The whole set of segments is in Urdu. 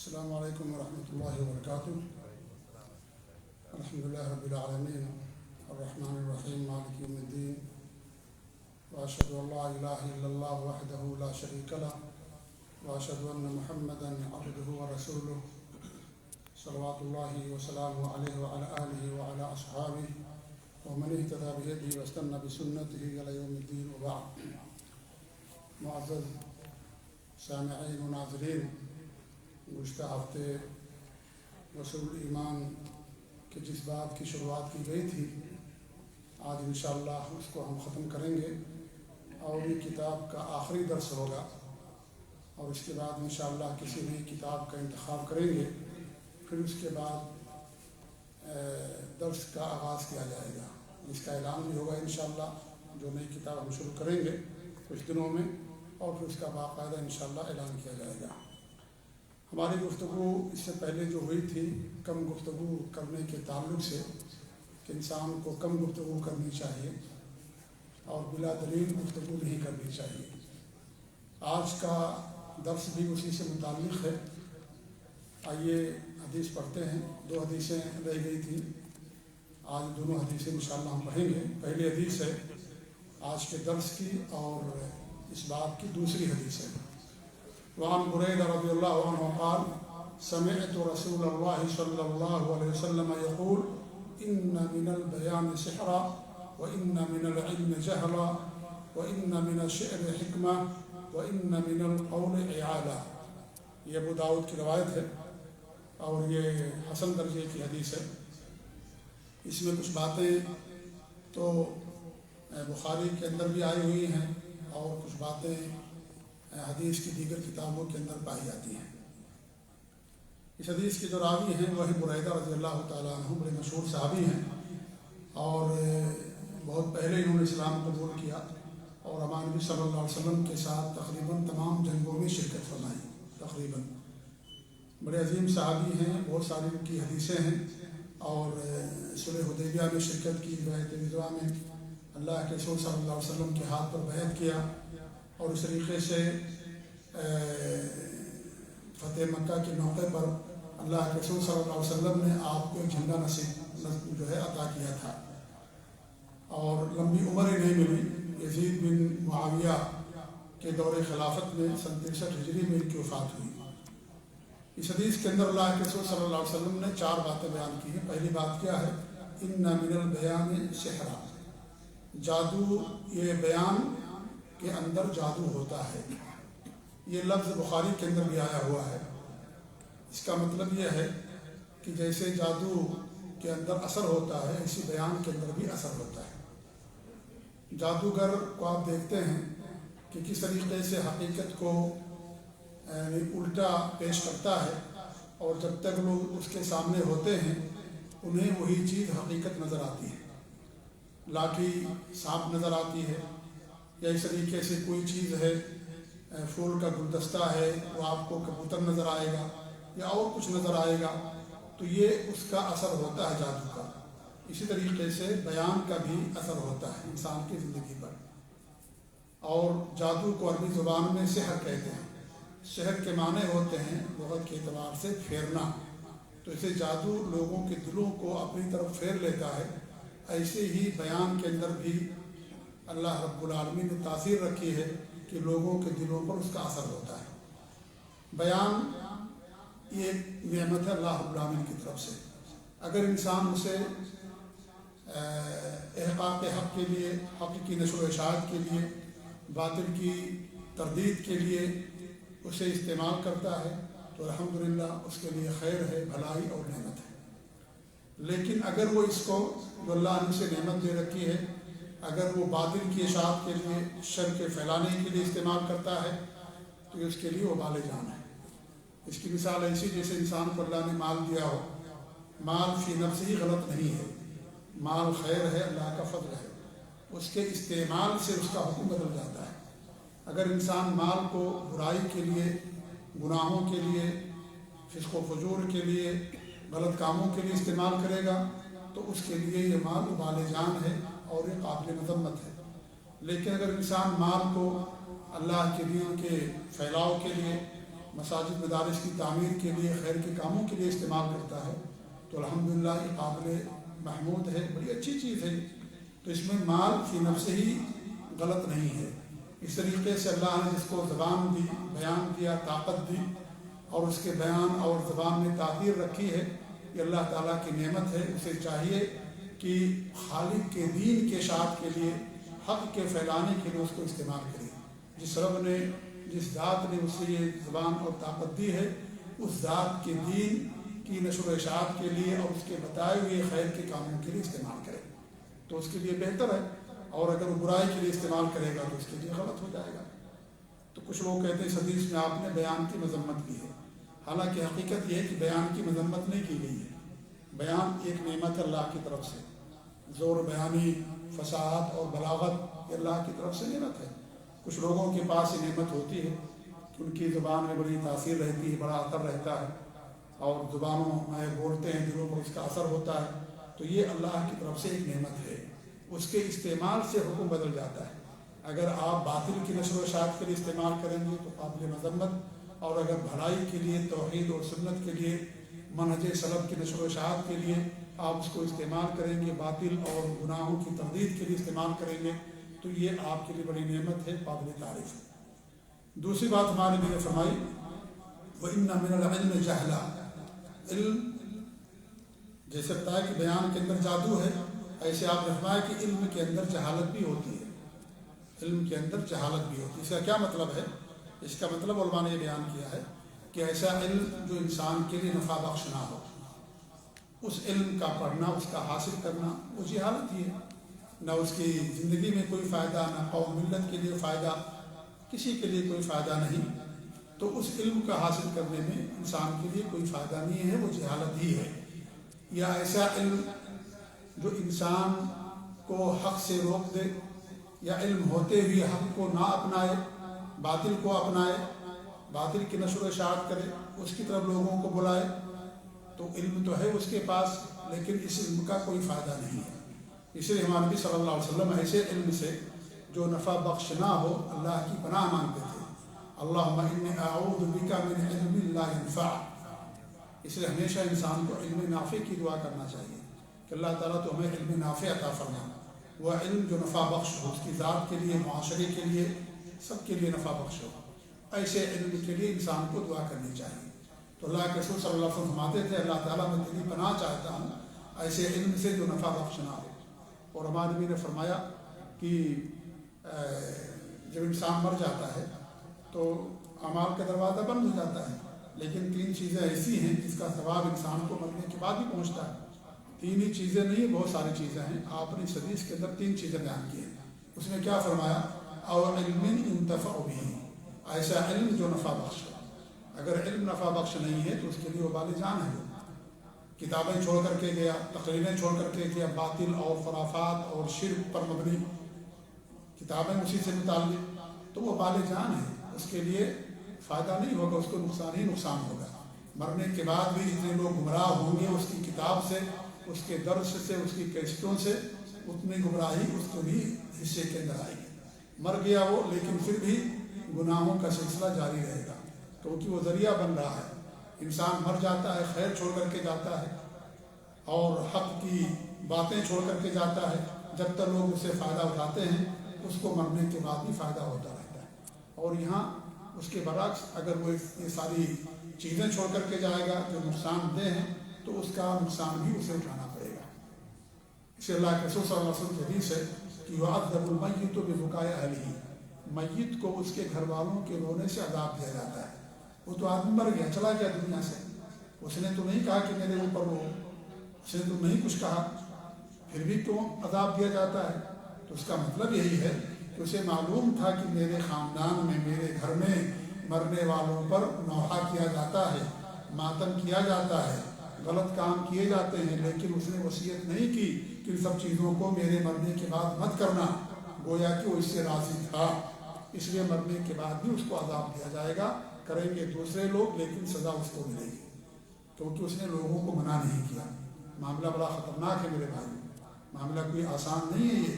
السلام علیکم ورحمۃ اللہ وبرکاتہ۔ الحمد للہ رب العالمین الرحمن الرحیم مالک یوم الدین واشهد ان لا الہ الا اللہ وحدہ لا شریک لہ واشهد ان محمدا عبدہ ورسولہ صلوات اللہ وسلامہ علیہ وعلی آلہ وعلی اصحابہ ومن اہتدی بہدیہ واستنى بسنتہ الی یوم الدین وبعد۔ معزز سامعین و ناظرین، گزشتہ ہفتے رسول ایمان کے جس بات کی شروعات کی گئی تھی، آج انشاءاللہ اس کو ہم ختم کریں گے اور یہ کتاب کا آخری درس ہوگا، اور اس کے بعد انشاءاللہ کسی نئی کتاب کا انتخاب کریں گے، پھر اس کے بعد درس کا آغاز کیا جائے گا، جس کا اعلان بھی ہوگا انشاءاللہ۔ جو نئی کتاب ہم شروع کریں گے کچھ دنوں میں، اور پھر اس کا باقاعدہ انشاءاللہ اعلان کیا جائے گا۔ ہماری گفتگو اس سے پہلے جو ہوئی تھی کم گفتگو کرنے کے تعلق سے، کہ انسان کو کم گفتگو کرنی چاہیے اور بلا دلیل گفتگو نہیں کرنی چاہیے۔ آج کا درس بھی اسی سے متعلق ہے۔ آئیے حدیث پڑھتے ہیں۔ 2 حدیثیں رہ گئی تھیں، آج دونوں حدیثیں انشاءاللہ ہم پڑھیں گے۔ پہلی حدیث ہے آج کے درس کی، اور اس باب کی دوسری حدیث ہے۔ وعن بريدة رضي الله عنه قال: سمعت رسول الله صلى الله عليه وسلم يقول: إن من البيان سحرا، وإن من العلم جهلا، وإن من الشعر حكمة، وإن من القول عيالا۔ یہ ابو داؤد کی روایت ہے اور یہ حسن درجے کی حدیث ہے۔ اس میں کچھ باتیں تو بخاری کے اندر بھی آئی ہوئی ہیں، اور کچھ باتیں حدیث کی دیگر کتابوں کے اندر پائی جاتی ہیں۔ اس حدیث کے جو راوی ہیں وہی بریدہ رضی اللہ تعالیٰ عنہ، بڑے مشہور صحابی ہیں، اور بہت پہلے انہوں نے اسلام قبول کیا، اور ہمارے نبی صلی اللہ علیہ وسلم کے ساتھ تقریباً تمام جنگوں میں شرکت فرمائی۔ تقریباً بڑے عظیم صحابی ہیں، بہت ساری ان کی حدیثیں ہیں، اور صلح حدیبیہ میں شرکت کی، بیعت رضوان میں اللہ کے رسول صلی اللہ علیہ وسلم کے ہاتھ پر بیعت کیا، اور اس طریقے سے فتح مکہ کے موقع پر اللہ کے رسول صلی اللہ علیہ وسلم نے آپ کو ایک جھنڈا نصیب جو ہے عطا کیا تھا، اور لمبی عمر ہی نہیں ملی۔ یزید بن معاویہ کے دور خلافت میں سن 63 ہجری میں ان کی وفات ہوئی۔ اس حدیث کے اندر اللہ کے رسول صلی اللہ علیہ وسلم نے 4 باتیں بیان کی ہیں۔ پہلی بات کیا ہے؟ ان من البیان سحرا، جادو، یہ بیان کے اندر جادو ہوتا ہے۔ یہ لفظ بخاری کے اندر بھی آیا ہوا ہے۔ اس کا مطلب یہ ہے کہ جیسے جادو کے اندر اثر ہوتا ہے، اسی بیان کے اندر بھی اثر ہوتا ہے۔ جادوگر کو آپ دیکھتے ہیں کہ کس طریقے سے حقیقت کو الٹا پیش کرتا ہے، اور جب تک لوگ اس کے سامنے ہوتے ہیں انہیں وہی چیز حقیقت نظر آتی ہے۔ لاٹھی سانپ نظر آتی ہے، یا اس طریقے سے کوئی چیز ہے، پھول کا گلدستہ ہے، وہ آپ کو کبوتر نظر آئے گا، یا اور کچھ نظر آئے گا، تو یہ اس کا اثر ہوتا ہے جادو کا۔ اسی طریقے سے بیان کا بھی اثر ہوتا ہے انسان کی زندگی پر۔ اور جادو کو عربی زبان میں سحر کہتے ہیں۔ سحر کے معنی ہوتے ہیں لغت کے اعتبار سے پھیرنا، تو اسے جادو لوگوں کے دلوں کو اپنی طرف پھیر لیتا ہے۔ ایسے ہی بیان کے اندر بھی اللہ رب العالمین نے تاثیر رکھی ہے کہ لوگوں کے دلوں پر اس کا اثر ہوتا ہے۔ بیان یہ ایک نعمت ہے اللہ رب العالمین کی طرف سے۔ اگر انسان اسے احقاق حق کے لیے، حق کی نشر و اشاعت کے لیے، باطل کی تردید کے لیے اسے استعمال کرتا ہے تو الحمدللہ اس کے لیے خیر ہے، بھلائی اور نعمت ہے۔ لیکن اگر وہ اس کو، جو اللہ نے اسے نعمت دے رکھی ہے، اگر وہ باطل کی اشاعت کے لیے، شر کے پھیلانے کے لیے استعمال کرتا ہے تو اس کے لیے وبال جان ہے۔ اس کی مثال ایسی جیسے انسان کو اللہ نے مال دیا ہو، مال فی نفس ہی غلط نہیں ہے، مال خیر ہے، اللہ کا فضل ہے، اس کے استعمال سے اس کا حکم بدل جاتا ہے۔ اگر انسان مال کو برائی کے لیے، گناہوں کے لیے، فسق و فجور کے لیے، غلط کاموں کے لیے استعمال کرے گا تو اس کے لیے یہ مال وبال جان ہے اور یہ قابل مذمت ہے۔ لیکن اگر انسان مال کو اللہ کے دین کے پھیلاؤ کے لیے، مساجد مدارس کی تعمیر کے لیے، خیر کے کاموں کے لیے استعمال کرتا ہے تو الحمدللہ یہ قابل محمود ہے، بڑی اچھی چیز ہے۔ تو اس میں مال فی نفس ہی غلط نہیں ہے۔ اس طریقے سے اللہ نے جس کو زبان دی، بیان دیا، طاقت دی اور اس کے بیان اور زبان میں تاثیر رکھی ہے، یہ اللہ تعالیٰ کی نعمت ہے۔ اسے چاہیے کہ خالق کے دین کے اشاعت کے لیے، حق کے پھیلانے کے لیے اس کو استعمال کرے۔ جس رب نے، جس ذات نے اسے یہ زبان اور طاقت دی ہے، اس ذات کے دین کی نشر و اشاعت کے لیے اور اس کے بتائے ہوئے خیر کے کاموں کے لیے استعمال کرے تو اس کے لیے بہتر ہے، اور اگر وہ برائی کے لیے استعمال کرے گا تو اس کے لیے غلط ہو جائے گا۔ تو کچھ لوگ کہتے ہیں اس حدیث میں آپ نے بیان کی مذمت کی ہے، حالانکہ حقیقت یہ ہے کہ بیان کی مذمت نہیں کی گئی ہے۔ بیان ایک نعمت ہے اللہ کی طرف سے، زور بیانی، فصاحت اور بلاغت یہ اللہ کی طرف سے نعمت ہے۔ کچھ لوگوں کے پاس یہ نعمت ہوتی ہے کہ ان کی زبان میں بڑی تاثیر رہتی ہے، بڑا اثر رہتا ہے، اور زبانوں میں بولتے ہیں، دلوں پر اس کا اثر ہوتا ہے، تو یہ اللہ کی طرف سے ایک نعمت ہے۔ اس کے استعمال سے حکم بدل جاتا ہے۔ اگر آپ باطل کی نشر و اشاعت کے لیے استعمال کریں گے تو قابل مذمت، اور اگر بھلائی کے لیے، توحید اور سنت کے لیے، منہج سلف کی نشر و اشاعت کے لیے آپ اس کو استعمال کریں گے، باطل اور گناہوں کی تردید کے لیے استعمال کریں گے، تو یہ آپ کے لیے بڑی نعمت ہے، قابل تعریف ہے۔ دوسری بات ہمارے نبی نے فرمائی، وَإِنَّ مِنَ الْعِلْمِ جَهْلًا، علم جیسے بتایا کہ بیان کے اندر جادو ہے، ایسے آپ نے فرمایا کہ علم کے اندر جہالت بھی ہوتی ہے۔ علم کے اندر جہالت بھی ہوتی ہے۔ اس کا کیا مطلب ہے؟ اس کا مطلب علماء نے یہ بیان کیا ہے کہ ایسا علم جو انسان کے لیے نفع بخش نہ ہو، اس علم کا پڑھنا، اس کا حاصل کرنا، وہ جہالت ہی ہے۔ نہ اس کی زندگی میں کوئی فائدہ، نہ قوم ملت کے لیے فائدہ، کسی کے لیے کوئی فائدہ نہیں، تو اس علم کا حاصل کرنے میں انسان کے لیے کوئی فائدہ نہیں ہے، وہ جہالت ہی ہے۔ یا ایسا علم جو انسان کو حق سے روک دے، یا علم ہوتے ہوئے حق کو نہ اپنائے، باطل کو اپنائے، باطل کی نشر و اشاعت کرے، اس کی طرف لوگوں کو بلائے، تو علم تو ہے اس کے پاس لیکن اس علم کا کوئی فائدہ نہیں ہے۔ اس لیے ہمارے نبی صلی اللہ علیہ وسلم ایسے علم سے جو نفع بخش نہ ہو اللہ کی پناہ مانگتے تھے۔ اللہم انی اعوذ بک من علم لا ینفع۔ اس لیے ہمیشہ انسان کو علم نافع کی دعا کرنا چاہیے کہ اللہ تعالیٰ تو ہمیں علم نافع عطا فرما، وہ علم جو نفع بخش ہو، اس کی ذات کے لیے، معاشرے کے لیے، سب کے لیے نفع بخش ہو۔ ایسے علم کے لیے انسان کو دعا کرنی چاہیے۔ تو اللہ کے رسول صلی اللہ علیہ وسلم فرماتے تھے، اللہ تعالیٰ میں تیری پناہ چاہتا ہوں ایسے علم سے جو نفع بخش نہ ہو۔ اور ہمارے نبی نے فرمایا کہ جب انسان مر جاتا ہے تو اعمال کا دروازہ بند ہو جاتا ہے، لیکن تین چیزیں ایسی ہیں جس کا ثواب انسان کو مرنے کے بعد بھی پہنچتا ہے۔ تین ہی چیزیں نہیں، بہت ساری چیزیں ہیں۔ آپ نے اس حدیث کے اندر تین چیزیں بیان کی ہیں۔ اس میں کیا فرمایا؟ او علم ينتفع به، ایسا علم جو نفع بخش ہو۔ اگر علم نفع بخش نہیں ہے تو اس کے لیے وبال جان ہے۔ کتابیں چھوڑ کر کے گیا، تقریریں چھوڑ کر کے گیا، باطل اور خرافات اور شرک پر مبنی کتابیں اسی سے متعلق، تو وہ وبال جان ہے، اس کے لیے فائدہ نہیں ہوگا، اس کو نقصان ہی نقصان ہوگا۔ مرنے کے بعد بھی جتنے لوگ گمراہ ہوں گے اس کی کتاب سے، اس کے درس سے، اس کی کیسٹوں سے، اتنی گمراہی اس کو بھی حصے کے اندر آئے گی۔ مر گیا وہ، لیکن پھر بھی گناہوں کا سلسلہ جاری رہے گا، کیونکہ وہ ذریعہ بن رہا ہے۔ انسان مر جاتا ہے، خیر چھوڑ کر کے جاتا ہے اور حق کی باتیں چھوڑ کر کے جاتا ہے، جب تک لوگ اسے فائدہ اٹھاتے ہیں اس کو مرنے کے بعد بھی فائدہ ہوتا رہتا ہے۔ اور یہاں اس کے برعکس اگر وہ یہ ساری چیزیں چھوڑ کر کے جائے گا جو نقصان دہ ہیں تو اس کا نقصان بھی اسے اٹھانا پڑے گا۔ اسے اللہ کے رسول صلی اللہ علیہ وسلم کی حدیث ہے کہ یعذب المیت ببکاء اہلہ، میت کو اس کے گھر والوں کے رونے سے عذاب دیا جاتا ہے۔ وہ تو آدمی مر گیا، چلا گیا دنیا سے، اس نے تو نہیں کہا کہ میرے اوپر رو، اس نے تو نہیں کچھ کہا، پھر بھی کیوں عذاب دیا جاتا ہے؟ تو اس کا مطلب یہی ہے کہ اسے معلوم تھا کہ میرے خاندان میں، میرے گھر میں مرنے والوں پر نوحہ کیا جاتا ہے، ماتم کیا جاتا ہے، غلط کام کیے جاتے ہیں، لیکن اس نے وصیت نہیں کی کہ ان سب چیزوں کو میرے مرنے کے بعد مت کرنا، گویا کہ وہ اس سے راضی تھا، اس لیے مرنے کے بعد بھی اس کو عذاب دیا جائے گا۔ کریں گے دوسرے لوگ لیکن سزا اس کو ملے گی، کیونکہ اس نے لوگوں کو منع نہیں کیا۔ معاملہ بڑا خطرناک ہے میرے بھائی، معاملہ کوئی آسان نہیں ہے یہ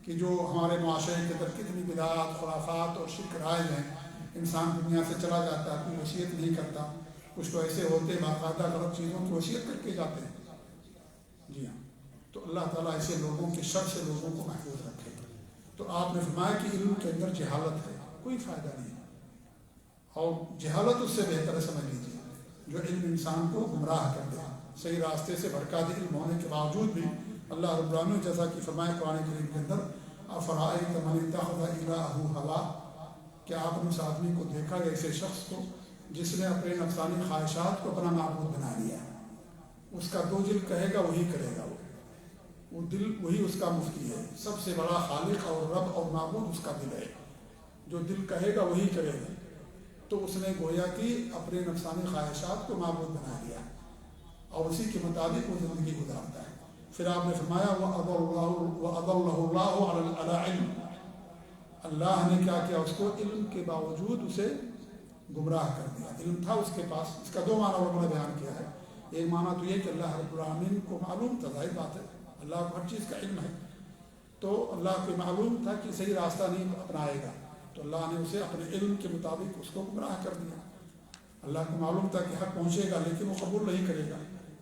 کہ جو ہمارے معاشرے کے اندر کتنی بدعات، خرافات اور شرک رائج ہیں، انسان دنیا سے چلا جاتا ہے، کوئی وصیت نہیں کرتا. کچھ تو ایسے ہوتے باقاعدہ غلط چیزوں کی وصیت کر کے جاتے ہیں. جی ہاں، تو اللہ تعالیٰ ایسے لوگوں کے شر سے لوگوں کو محفوظ رکھے. تو آپ نے فرمایا کہ علم کے اندر جہالت ہے، کوئی فائدہ نہیں. اور جہالت اس سے بہتر ہے، سمجھ لیجیے، جو علم انسان کو گمراہ کر دے، صحیح راستے سے بھٹکا دے. علم ہونے کے باوجود بھی اللہ رب العالمین جیسا کہ فرمایا قرآن کریم کے اندر، افرأیت من اتخذ الہہ ہوا، کہ آپ نے اس آدمی کو دیکھا، ایسے شخص کو جس نے اپنے نفسانی خواہشات کو اپنا معبود بنا لیا. اس کا جو دل کہے گا وہی کرے گا، وہ دل وہی اس کا مفتی ہے. سب سے بڑا خالق اور رب اور معبود اس کا دل ہے، جو دل کہے گا وہی کرے گا. تو اس نے گویا کہ اپنے نفسانی خواہشات کو معبود بنا لیا اور اسی کے مطابق وہ زندگی گزارتا ہے. پھر آپ نے فرمایا وَأَضَلَّهُ اللَّهُ عَلَىٰ عِلْمٍ، اللہ نے کیا کیا، اس کو علم کے باوجود اسے گمراہ کر دیا. علم تھا اس کے پاس. اس کا دو معنی علماء نے بیان کیا ہے. ایک معنی تو یہ کہ اللہ رب العالمین کو معلوم تھا، ظاہر بات ہے اللہ کو ہر چیز کا علم ہے، تو اللہ کو معلوم تھا کہ صحیح راستہ نہیں اپنائے گا، تو اللہ نے اسے اپنے علم کے مطابق اس کو گمراہ کر دیا. اللہ کو معلوم تھا کہ حق پہنچے گا لیکن وہ قبول نہیں کرے گا،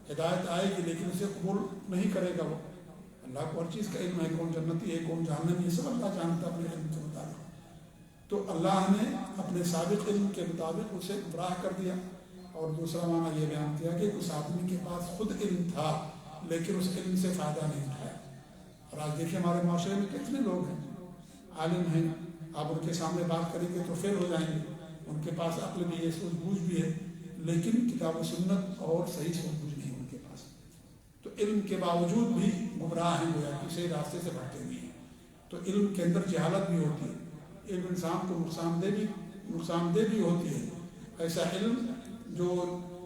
ہدایت آئے گی لیکن اسے قبول نہیں کرے گا. وہ اللہ کو ہر چیز کا علم ہے، کون جنتی ہے کون جہنمی ہے سب اللہ جانتا ہے اپنے علم کے مطابق. تو اللہ نے اپنے سابق علم کے مطابق اسے گمراہ کر دیا. اور دوسرا معنی یہ بیان کیا کہ اس آدمی کے پاس خود علم تھا لیکن اس علم سے فائدہ نہیں اٹھایا. اور آج دیکھیں ہمارے معاشرے میں کتنے لوگ ہیں عالم ہیں، آپ ان کے سامنے بات کریں گے تو فیل ہو جائیں گے، ان کے پاس عقل بھی ہے، سوجھ بوجھ بھی ہے، لیکن کتاب و سنت اور صحیح سوچ بوجھ نہیں ان کے پاس. تو علم کے باوجود بھی گمراہ ہیں، گویا کسی راستے سے بھٹکے ہوئے ہیں. تو علم کے اندر جہالت بھی ہوتی ہے، علم انسان کو نقصان دہ بھی ہوتی ہے. ایسا علم جو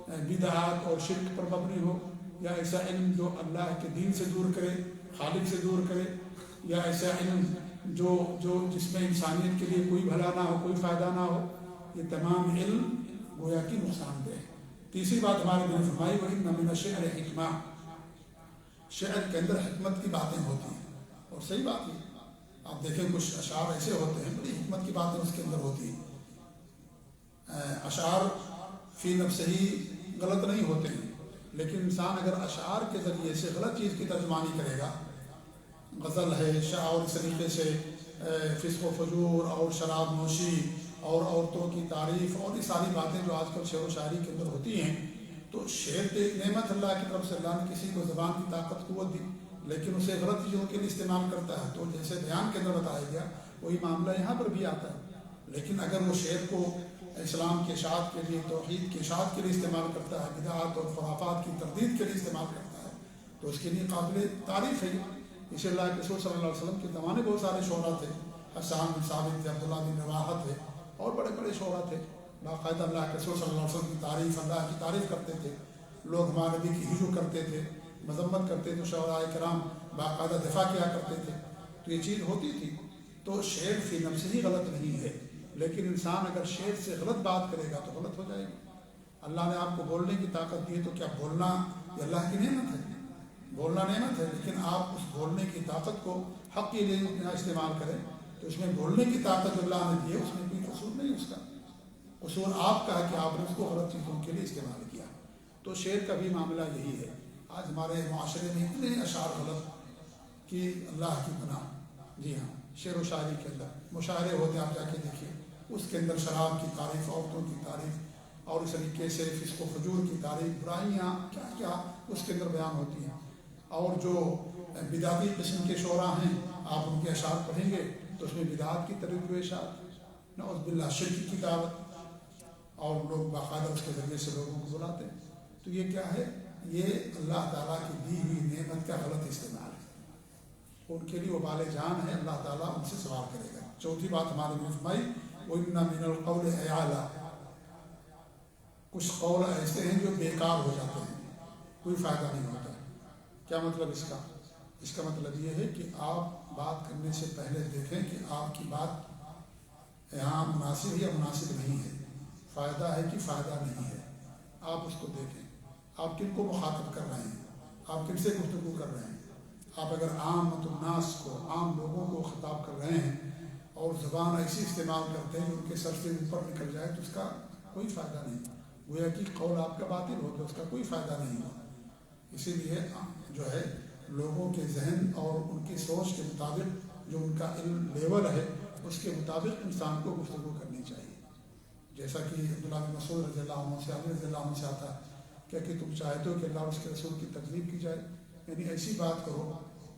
بدعات اور شرک پر مبنی ہو، یا ایسا علم جو اللہ کے دین سے دور کرے، خالق سے دور کرے، یا ایسا علم جو جس میں انسانیت کے لیے کوئی بھلا نہ ہو، کوئی فائدہ نہ ہو، یہ تمام علم گویا کی نقصان دہ ہے. تیسری بات ہمارے نے فرمائی وَإِنَّ مِنَ الشِّعْرِ حِکْمَةً، شعر کے اندر حکمت کی باتیں ہوتی ہیں. اور صحیح بات ہے، آپ دیکھیں کچھ اشعار ایسے ہوتے ہیں بڑی حکمت کی باتیں اس کے اندر ہوتی ہیں. اشعار فی نفس ہی غلط نہیں ہوتے ہیں، لیکن انسان اگر اشعار کے ذریعے سے غلط چیز کی ترجمانی کرے گا، غزل ہے، اور اس طریقے سے فسق و فجور اور شراب نوشی اور عورتوں کی تعریف اور یہ ساری باتیں جو آج کل شعر و شاعری کے اندر ہوتی ہیں، تو شعر تو ایک نعمت اللہ کی طرف سے اللہ نے کسی کو زبان کی طاقت قوت دی، لیکن اسے غلط چیزوں کے لیے استعمال کرتا ہے. تو جیسے بیان کے اندر بتایا گیا وہی معاملہ یہاں پر بھی آتا ہے. لیکن اگر وہ شعر کو اسلام کے اشاعت کے لیے، توحید کے اشاعت کے لیے استعمال کرتا ہے، بدعات اور خرافات کی تردید کے لیے استعمال کرتا ہے، تو اس کے لیے قابل تعریف ہے. اسی اللہ کے رسول صلی اللہ علیہ وسلم کے زمانے بہت سارے شعراء تھے، حسان بن ثابت تھے، عبداللہ بن رواحہ تھے، اور بڑے بڑے شعراء تھے، باقاعدہ اللہ کے رسول صلی اللہ علیہ وسلم کی تعریف، اللہ کی تعریف کرتے تھے. لوگ ہمارے نبی کی ہجو کرتے تھے، مذمت کرتے تھے، شعراء کرام باقاعدہ دفاع کیا کرتے تھے. تو یہ چیز ہوتی تھی. تو شعر فی نفس ہی غلط نہیں ہے، لیکن انسان اگر شعر سے غلط بات کرے گا تو غلط ہو جائے گی. اللہ نے آپ کو بولنے کی طاقت دی ہے، تو کیا بولنا یہ اللہ کی نعمت ہے؟ بولنا نعمت ہے، لیکن آپ اس بولنے کی طاقت کو حق کے لیے استعمال کریں تو اس میں بولنے کی طاقت جو اللہ نے دی ہے اس میں کوئی قصور نہیں. اس کا قصور آپ کا ہے کہ آپ نے اس کو غلط چیزوں کے لیے استعمال کیا. تو شعر کا بھی معاملہ یہی ہے. آج ہمارے معاشرے میں اتنے اشعار غلط کہ اللہ کی پناہ. جی ہاں، شعر و شاعری کے اندر مشاعرے ہوتے ہیں، آپ جا کے دیکھیے، اس کے اندر شراب کی تعریف، عورتوں کی تعریف، اور اس طریقے سے فسق و فجور کی تعریف، برائیاں کیا کیا اس کے اندر بیان ہوتی ہیں. اور جو بدعتی قسم کے شعراء ہیں، آپ ان کے اشعار پڑھیں گے تو اس میں بدعات کی ترغیب و اشاعت، نعوذ باللہ شرک کی دعوت، اور لوگ باقاعدہ اس کے ذریعے سے لوگوں کو بلاتے ہیں. تو یہ کیا ہے؟ یہ اللہ تعالیٰ کی دی ہوئی نعمت کا غلط استعمال ہے. ان کے لیے وہ بال جان ہے، اللہ تعالیٰ ان سے سوال کرے گا. چوتھی بات ہمارے نے فرمائی وَإِنَّ مِنَ الْقَوْلِ عِيَالًا، کچھ قول ایسے ہیں جو بیکار ہو جاتے ہیں، کوئی فائدہ نہیں ہوتا. کیا مطلب اس کا؟ اس کا مطلب یہ ہے کہ آپ بات کرنے سے پہلے دیکھیں کہ آپ کی بات یہاں مناسب ہے یا مناسب نہیں ہے، فائدہ ہے کہ فائدہ نہیں ہے. آپ اس کو دیکھیں، آپ کن کو مخاطب کر رہے ہیں، آپ کن سے گفتگو کر رہے ہیں. آپ اگر عام الناس کو، عام لوگوں کو خطاب کر رہے ہیں اور زبان ایسی استعمال کرتے ہیں کہ ان کے سر سے اوپر نکل جائے تو اس کا کوئی فائدہ نہیں، گویا کہ قول آپ کا باطل ہو گیا، اس کا کوئی فائدہ نہیں ہوا۔ اسی لیے جو ہے لوگوں کے ذہن اور ان کی سوچ کے مطابق جو ان کا علم لیول ہے اس کے مطابق انسان کو گفتگو کرنی چاہیے۔ جیسا کہ عبداللہ بن مسعود رضی اللہ عنہ سے، علی رضی اللہ عنہ سے آتا ہے کہ تم چاہتے ہو کہ اللہ اور اس کے رسول کی تکذیب کی جائے، یعنی ایسی بات کرو،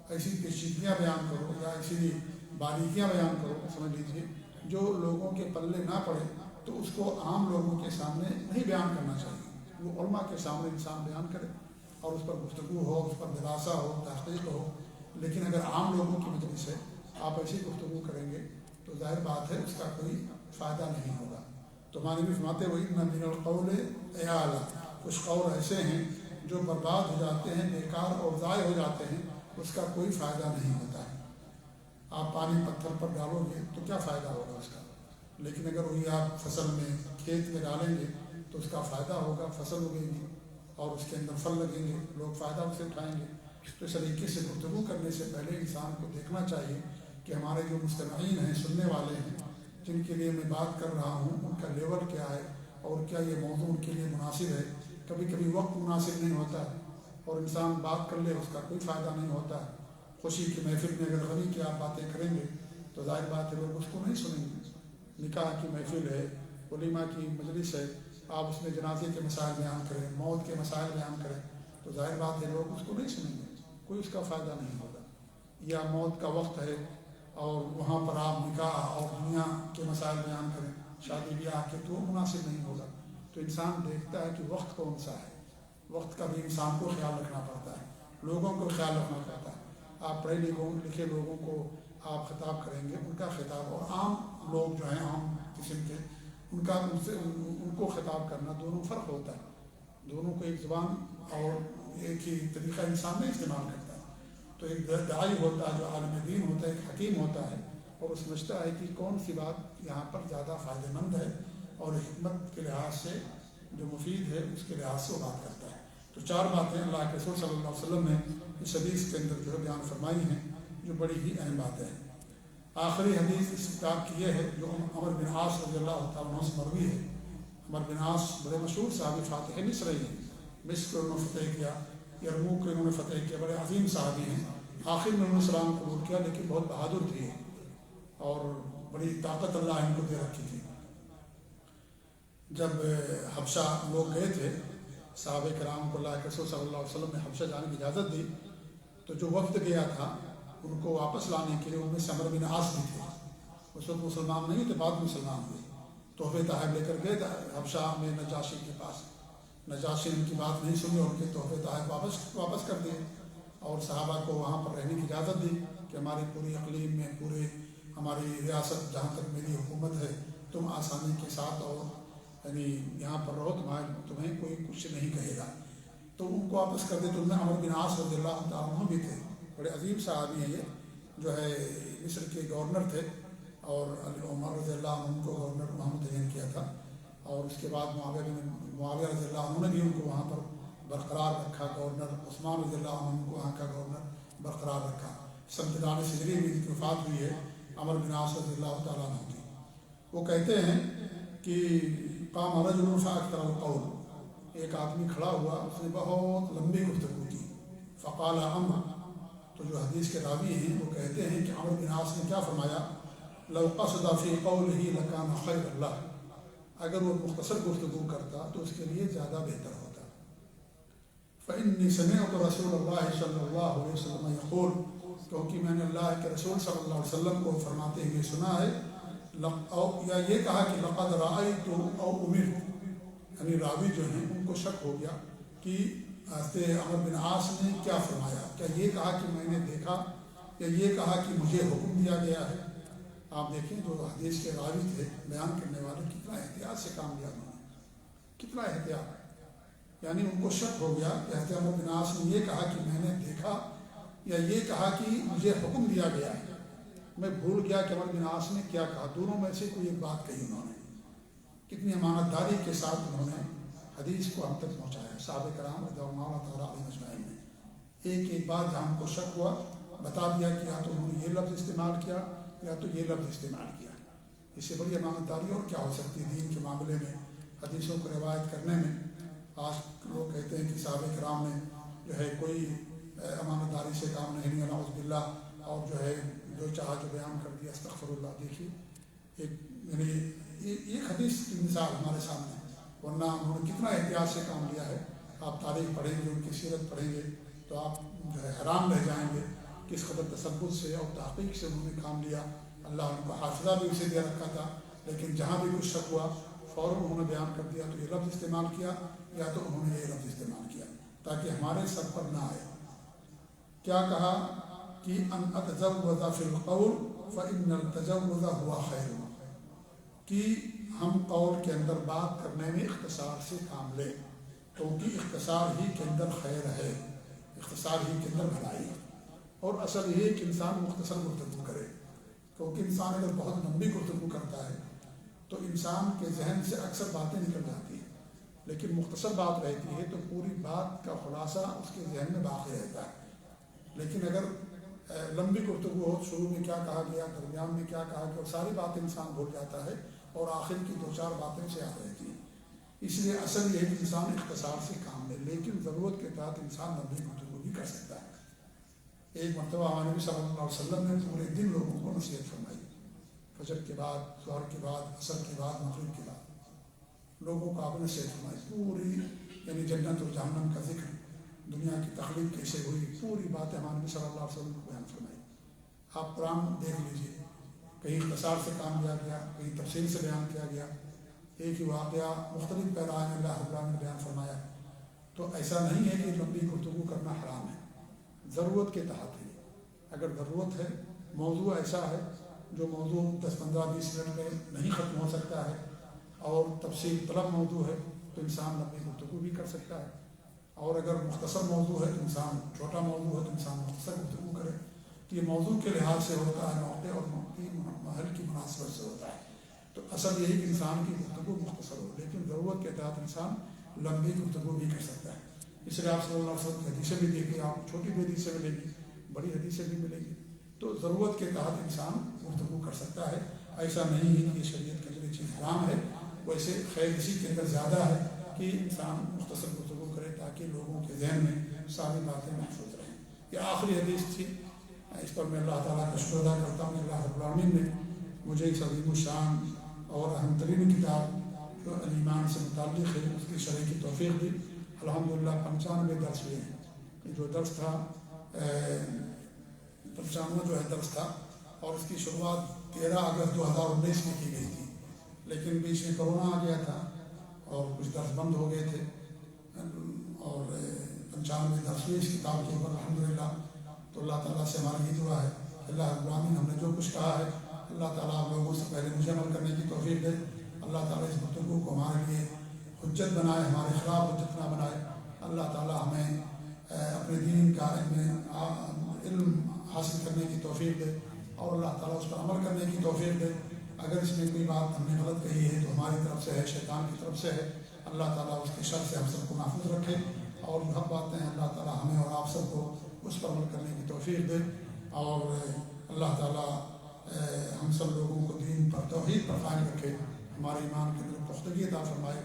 ایسی پیچیدگیاں بیان کرو یا ایسی باریکیاں بیان کرو، سمجھ لیجیے جو لوگوں کے پلے نہ پڑے، تو اس کو عام لوگوں کے سامنے نہیں بیان کرنا چاہیے۔ وہ علماء کے سامنے انسان بیان کرے اور اس پر گفتگو ہو، اس پر دراسہ ہو، تحقیق ہو، لیکن اگر عام لوگوں کی مجلس سے آپ ایسی گفتگو کریں گے تو ظاہر بات ہے اس کا کوئی فائدہ نہیں ہوگا۔ تو ہمارے بھی فرماتے ہوئے وَإِنَّ مِنَ الْقَوْلِ عِيَالًا، کچھ قول ایسے ہیں جو برباد ہو جاتے ہیں، بیکار اور ضائع ہو جاتے ہیں، اس کا کوئی فائدہ نہیں ہوتا ہے۔ آپ پانی پتھر پر ڈالو گے تو کیا فائدہ ہوگا اس کا، لیکن اگر وہی آپ فصل میں کھیت میں ڈالیں گے تو اس کا فائدہ ہوگا، فصل اگے گی اور اس کے اندر پھل لگیں گے، لوگ فائدہ اسے اٹھائیں گے۔ تو اس طریقے سے گفتگو کرنے سے پہلے انسان کو دیکھنا چاہیے کہ ہمارے جو مستمعین ہیں، سننے والے ہیں، جن کے لیے میں بات کر رہا ہوں، ان کا لیول کیا ہے اور کیا یہ موضوع ان کے لیے مناسب ہے۔ کبھی کبھی وقت مناسب نہیں ہوتا ہے اور انسان بات کر لے، اس کا کوئی فائدہ نہیں ہوتا ہے۔ خوشی کی محفل میں اگر غمی کی آپ باتیں کریں گے تو ظاہر بات ہے لوگ اس کو نہیں سنیں گے۔ نکاح کی محفل ہے، ولیمہ کی مجلس ہے، آپ اس میں جنازے کے مسائل بیان کریں، موت کے مسائل بیان کریں تو ظاہر بات ہے لوگ اس کو نہیں سنیں گے، کوئی اس کا فائدہ نہیں ہوگا۔ یا موت کا وقت ہے اور وہاں پر آپ نکاح اور دنیا کے مسائل بیان کریں، شادی بیاہ کے، تو وہ مناسب نہیں ہوگا۔ تو انسان دیکھتا ہے کہ وقت کون سا ہے، وقت کا بھی انسان کو خیال رکھنا پڑتا ہے، لوگوں کو خیال رکھنا پڑتا ہے۔ آپ پڑھے لکھے لوگوں کو آپ خطاب کریں گے، ان کا خطاب، اور عام لوگ جو ہیں عام قسم کے، ان کو خطاب کرنا، دونوں فرق ہوتا ہے۔ دونوں کو ایک زبان اور ایک ہی طریقہ انسان نہیں استعمال کرتا ہے۔ تو ایک داعی ہوتا ہے جو عالم دین ہوتا ہے، ایک حکیم ہوتا ہے، اور وہ سمجھتا ہے کہ کون سی بات یہاں پر زیادہ فائدہ مند ہے اور حکمت کے لحاظ سے جو مفید ہے اس کے لحاظ سے وہ بات کرتا ہے۔ تو چار باتیں اللہ کے رسول صلی اللہ علیہ وسلم نے اس حدیث کے اندر جو ہے بیان فرمائی ہیں، جو بڑی ہی اہم باتیں ہیں۔ آخری حدیث اس کتاب کی یہ ہے جو عمر بن عاص رضی اللہ تعالیٰ عنہ سے مروی ہے۔ عمر بن عاص بڑے مشہور صحابی، فاتح مصر ہیں، مصر کو انہوں نے فتح کیا، یرموک کو انہوں نے فتح کیا، بڑے عظیم صحابی ہیں۔ آخر میں انہوں نے اسلام قبول کیا، لیکن بہت بہادر تھے اور بڑی طاقت اللہ ان کو دے رکھی تھی۔ جب حبشہ لوگ گئے تھے، صحابہ کرام کو اللہ کے رسول صلی اللہ علیہ وسلم نے حبشہ جانے کی اجازت دی، تو جو وفد گیا تھا ان کو واپس لانے کے لیے ان میں سے عمر بن عاص بھی تھے۔ اس وقت مسلمان نہیں تھے، بعد میں مسلمان ہوئے، تحفے تحائف لے کر گئے تھے حبشہ میں نجاشی کے پاس۔ نجاشی نے ان کی بات نہیں سنی اور ان کے تحفے تحائف واپس کر دیے، اور صحابہ کو وہاں پر رہنے کی اجازت دی کہ ہماری پوری اقلیم میں، پورے ہماری ریاست جہاں تک میری حکومت ہے، تم آسانی کے ساتھ اور یعنی یہاں پر رہو، تمہیں کوئی کچھ نہیں کہے گا۔ تو ان کو واپس کر دے۔ تو ان میں عمر بن عاص رضی اللہ تعالیٰ عنہ بھی تھے، بڑے عظیم صحابی ہیں یہ، جو ہے مصر کے گورنر تھے، اور عمر رضی اللہ عنہ کو گورنر وہاں متعین کیا تھا، اور اس کے بعد معاویہ رضی اللہ عنہ نے بھی ان کو وہاں پر برقرار رکھا گورنر، عثمان رضی اللہ عنہ کو وہاں کا گورنر برقرار رکھا۔ سنت دان ہجری میں ان کی وفات ہوئی ہے عمر بن عاص رضی اللہ تعالیٰ عنہ کی۔ وہ کہتے ہیں کہ قام رجل فاکثر القول، ایک آدمی کھڑا ہوا، اس نے بہت لمبی گفتگو کی، فقال عمر، تو جو حدیث کے راوی ہیں وہ کہتے ہیں کہ عمر بن عاص نے کیا فرمایا، لو قصد فی قوله لکان خیر اللہ، اگر وہ مختصر گفتگو کرتا تو اس کے لیے زیادہ بہتر ہوتا۔ فإنی سمعت رسول اللہ صلی اللہ علیہ وسلم یقول، کیونکہ میں نے اللہ کے رسول صلی اللہ علیہ وسلم کو فرماتے ہوئے سنا ہے، یا یہ کہا کہ لقد رأیت او امرت، یعنی راوی جو ہیں ان کو شک ہو گیا کہ عمر بن عاص نے کیا فرمایا، کیا یہ کہا کہ میں نے دیکھا، یا یہ کہا کہ مجھے حکم دیا گیا ہے۔ آپ دیکھیں جو حدیث کے راوی تھے، بیان کرنے والے، کتنا احتیاط سے کام لیا انہوں نے، کتنا احتیاط، یعنی ان کو شک ہو گیا کہ حضرت عمر بن عاص نے یہ کہا کہ میں نے دیکھا، یا یہ کہا کہ مجھے حکم دیا گیا ہے۔ میں بھول گیا کہ عمر بن عاص نے کیا کہا، دونوں میں سے کوئی ایک بات کہی انہوں نے۔ کتنی امانت داری کے ساتھ انہوں نے حدیث کو ہم تک پہنچایا۔ صحابہ کرام رضی اللہ تعالیٰ عنہم اجمعین نے ایک ایک بات جہاں ہم کو شک ہوا بتا دیا کہ یا تو انہوں نے یہ لفظ استعمال کیا یا تو یہ لفظ استعمال کیا. اس سے بڑی امانت داری اور کیا ہو سکتی ہے دین کے معاملے میں, حدیثوں کو روایت کرنے میں. آج لوگ کہتے ہیں کہ صحابہ کرام نے جو ہے کوئی امانت داری سے کام نہیں لیا, نعوذ باللہ, اور جو ہے جو چاہا جو بیان کر دیا, استغفر اللہ. دیکھیے یعنی ایک حدیث کی مثال ہمارے سامنے, ورنہ انہوں نے کتنا احتیاط سے کام لیا ہے. آپ تاریخ پڑھیں گے, ان کی سیرت پڑھیں گے تو آپ جو ہے حیران رہ جائیں گے کس قدر تثبت سے اور تحقیق سے انہوں نے کام لیا. اللہ ان کو حافظہ بھی اسے دے رکھا تھا, لیکن جہاں بھی کچھ شک ہوا فوراً انہوں نے بیان کر دیا, تو یہ لفظ استعمال کیا یا تو انہوں نے یہ لفظ استعمال کیا تاکہ ہمارے سر پر نہ آئے. کیا کہا کہ ان اتزوج فی القول فإن التجوز هو خیر, کہ ہم قول کے اندر بات کرنے میں اختصار سے کام لیں, کیونکہ اختصار ہی کے اندر خیر ہے, اختصار ہی کے اندر بھلائی ہے. اور اصل یہ کہ انسان مختصر گفتگو کرے, کیونکہ انسان اگر بہت لمبی گفتگو کرتا ہے تو انسان کے ذہن سے اکثر باتیں نکل جاتی ہیں, لیکن مختصر بات رہتی ہے تو پوری بات کا خلاصہ اس کے ذہن میں باقی رہتا ہے. لیکن اگر لمبی گفتگو ہو, شروع میں کیا کہا گیا, درمیان میں کیا کہا گیا, اور ساری باتیں انسان بھول جاتا ہے اور آخر کی 2-4 باتیں سے یاد رہتی ہیں. اس لیے اصل یہ ہے کہ انسان اختصار سے کام لے, لیکن ضرورت کے تحت انسان لمبی گفتگو بھی کر سکتا ہے. ایک مرتبہ ہمارے نبی صلی اللہ علیہ وسلم نے پورے دن لوگوں کو نصیحت فرمائی, فجر کے بعد, ظہر کے بعد, عصر کے بعد, مغرب کے بعد لوگوں کو آپ نے نصیحت فرمائی. پوری یعنی جنت اور جہنم کا ذکر, دنیا کی تخلیق کیسے ہوئی, پوری باتیں ہمارے نبی صلی اللہ علیہ وسلم کو بیان فرمائی. آپ قرآن دیکھ لیجیے, کہیں اختصار سے کام لیا گیا, کہیں تفصیل سے بیان کیا گیا, ایک ہی واقعہ مختلف پیرائے میں اللہ رب العالمین نے بیان فرمایا. تو ایسا نہیں ہے کہ لمبی گفتگو کرنا حرام ہے, ضرورت کے تحت ہے. اگر ضرورت ہے, موضوع ایسا ہے جو موضوع 10-15-20 منٹ میں نہیں ختم ہو سکتا ہے اور تفصیل طلب موضوع ہے تو انسان لمبی گفتگو بھی کر سکتا ہے. اور اگر مختصر موضوع ہے تو انسان, چھوٹا موضوع ہے تو انسان مختصر گفتگو کرے. تو یہ موضوع کے لحاظ سے ہوتا ہے, موقع اور محل کی مناسبت سے ہوتا ہے. تو اصل یہی کہ انسان کی گفتگو مختصر ہو, لیکن ضرورت کے تحت انسان لمبی گفتگو بھی کر سکتا ہے. اس لیے آپ صلی اللہ علیہ وسلم کی حدیثیں بھی دیکھیں, آپ چھوٹی بھی حدیثیں ملیں گی, بڑی حدیثیں بھی ملیں گی. تو ضرورت کے تحت انسان گفتگو کر سکتا ہے. ایسا نہیں ہے کہ یہ شریعت کے اندر یہ چیز حرام ہے. ویسے خیر اسی کے اندر زیادہ ہے کہ انسان مختصر گفتگو کرے تاکہ لوگوں کے ذہن میں ساری باتیں محفوظ رہیں. یہ آخری حدیث تھی, اس پر میں اللہ تعالیٰ کا شکر ادا کرتا ہوں کہ اللہ رب العالمین نے مجھے اس عظیم الشان اور اہم ترین کتاب جو الایمان سے متعلق ہے اس کی شرح کی توفیق دی. الحمدللہ 95 درس ہوئے ہیں. جو درس تھا 95 جو ہے درس تھا, اور اس کی شروعات 13 اگست 2019 میں کی گئی تھی, لیکن بیچ میں کرونا آ گیا تھا اور کچھ درس بند ہو گئے تھے, اور 95 درس ہوئے اس کتاب کے اوپر الحمدللہ. تو اللہ تعالیٰ سے ہماری یہ دعا ہے, اللہ رب العالمین ہم نے جو کچھ کہا ہے اللہ تعالیٰ آپ لوگوں سے پہلے مجھے عمل کرنے کی توفیق دے. اللہ تعالیٰ اس گفتگو کو ہمارے لیے حجت بنائے, ہمارے خلاف حجت نہ بنائے. اللہ تعالیٰ ہمیں اپنے دین کا علم حاصل کرنے کی توفیق دے اور اللہ تعالیٰ اس پر عمل کرنے کی توفیق دے. اگر اس میں کوئی بات ہم نے غلط کہی ہے تو ہماری طرف سے ہے, شیطان کی طرف سے ہے. اللہ تعالیٰ اس کے شر سے ہم سب کو محفوظ رکھے, اور جو حق باتیں ہیں اللہ تعالیٰ ہمیں اور آپ سب کو اس پر عمل کرنے کی توفیق دے. اور اللہ تعالیٰ ہم سب لوگوں کو دین پر توحید پر قائم رکھے, ہمارے ایمان کے اندر پختگی عطا فرمائے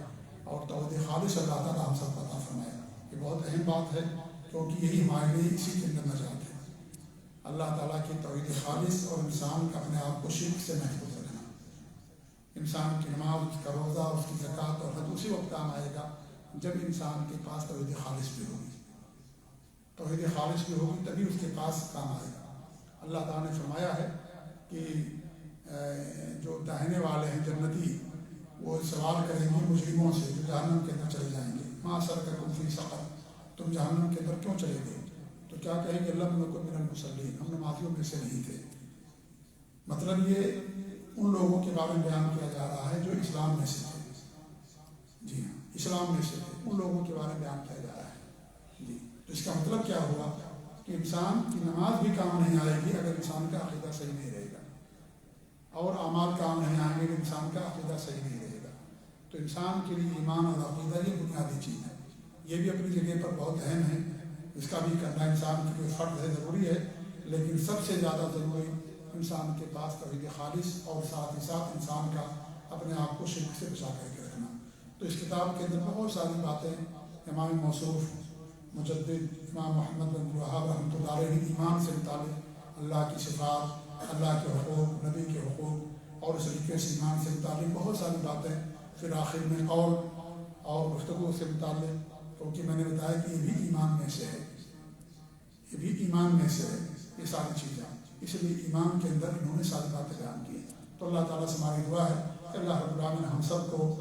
اور توحید خالص اللہ تعالیٰ ہم سب کو عطا فرمائے. یہ بہت اہم بات ہے کیونکہ یہی ہمارے لیے اسی کے اندر نجات ہے. اللہ تعالیٰ کی توحید خالص اور انسان کا اپنے آپ کو شرک سے محفوظ رکھنا. انسان کی نماز, اس کا روزہ, اس کی زکوٰۃ اور حج اسی وقت کام آئے گا جب انسان کے پاس توحید خالص بھی ہوگی. توحید خالص بھی ہوگی تبھی اس کے پاس کام آئے گا. اللہ تعالیٰ نے فرمایا ہے کہ جو داہنے والے ہیں جنتی, وہ سوال کریں گے مجرموں سے جو جہنم کے اندر چلے جائیں گے, ما سلککم فی سقر, تم جہنم کے اندر کیوں چلے گئے؟ تو کیا کہیں گے, لم نکن من المصلین, ہم نمازیوں میں سے نہیں تھے. مطلب یہ ان لوگوں کے بارے میں بیان کیا جا رہا ہے جو اسلام میں سے تھے. جی ہاں, اسلام میں سے تھے, ان لوگوں کے بارے میں بیان کیا جا رہا ہے. جی, تو اس کا مطلب کیا ہوا کہ انسان کی نماز بھی کام نہیں آئے گی اگر انسان کا عقیدہ صحیح نہیں رہے گا, اور اعمال کام نہیں آئیں گے اگر انسان کا عقیدہ صحیح نہیں رہے گا. تو انسان کے لیے ایمان اور عقیدہ یہ بنیادی چیز ہے. یہ بھی اپنی جگہ پر بہت اہم ہے, اس کا بھی کرنا انسان کے لیے فرض ہے, ضروری ہے, لیکن سب سے زیادہ ضروری انسان کے پاس توحید خالص اور ساتھ ہی ساتھ انسان کا اپنے آپ کو شرک سے بچا کر کے رکھنا۔ تو اس کتاب کے اندر بہت ساری باتیں امام موصوف مجدد امام محمد بن وہاب رحمۃ اللہ علیہ ایمان سے متعلق، اللہ کی صفات، اللہ کے حقوق، نبی کے حقوق اور اس طریقے سے ایمان سے متعلق بہت ساری باتیں، پھر آخر میں قول اور گفتگو سے متعلق، کیونکہ میں نے بتایا کہ یہ بھی ایمان میں سے ہے، یہ بھی ایمان میں سے ہے یہ ساری چیزیں، اس لیے ایمان کے اندر انہوں نے ساری باتیں بیان کی۔ تو اللہ تعالیٰ سے ہماری دعا ہے کہ اللہ رب العالمین ہم سب کو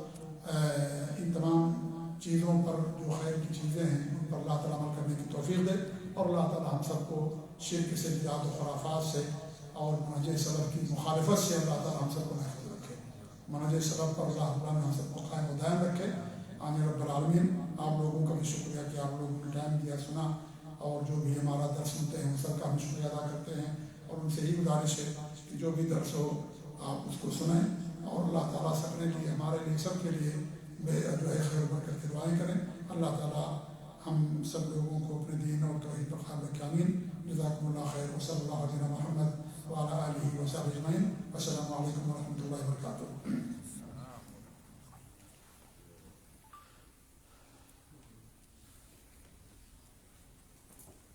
ان تمام چیزوں پر جو خیر کی چیزیں ہیں ان پر اللہ تعالیٰ عمل کرنے کی توفیق دے، اور اللہ تعالیٰ ہم سب کو شرک سے، بدعات و خرافات سے اور منہج سلف کی مخالفت سے اللہ تعالیٰ ہم سب کو محفوظ رکھے، منہج سلف پر اللہ رب العالمین ہم سب کو قائم و دائم رکھے، آمین رب العالمین۔ آپ لوگوں کا بھی شکریہ کہ آپ لوگوں نے ٹائم دیا، سنا، اور جو بھی ہمارا درس سنتے ہیں ان سب کا ہم شکریہ ادا کرتے ہیں، اور ان سے ہی گزارش ہے کہ جو بھی درس ہو آپ اس کو سنیں، اور اللہ تعالیٰ سے اپنے لیے، ہمارے لیے، سب کے لیے جو ہے خیر و برکت کی دعائیں کریں۔ اللہ تعالیٰ ہم سب لوگوں کو اپنے دین اور توحید پر قائم رکھے، آمین۔ جزاکم اللہ خیر، وصلی اللہ علیہ محمد وعلی آلہ وصحبہ اجمعین۔ السلام علیکم ورحمۃ اللہ وبرکاتہ۔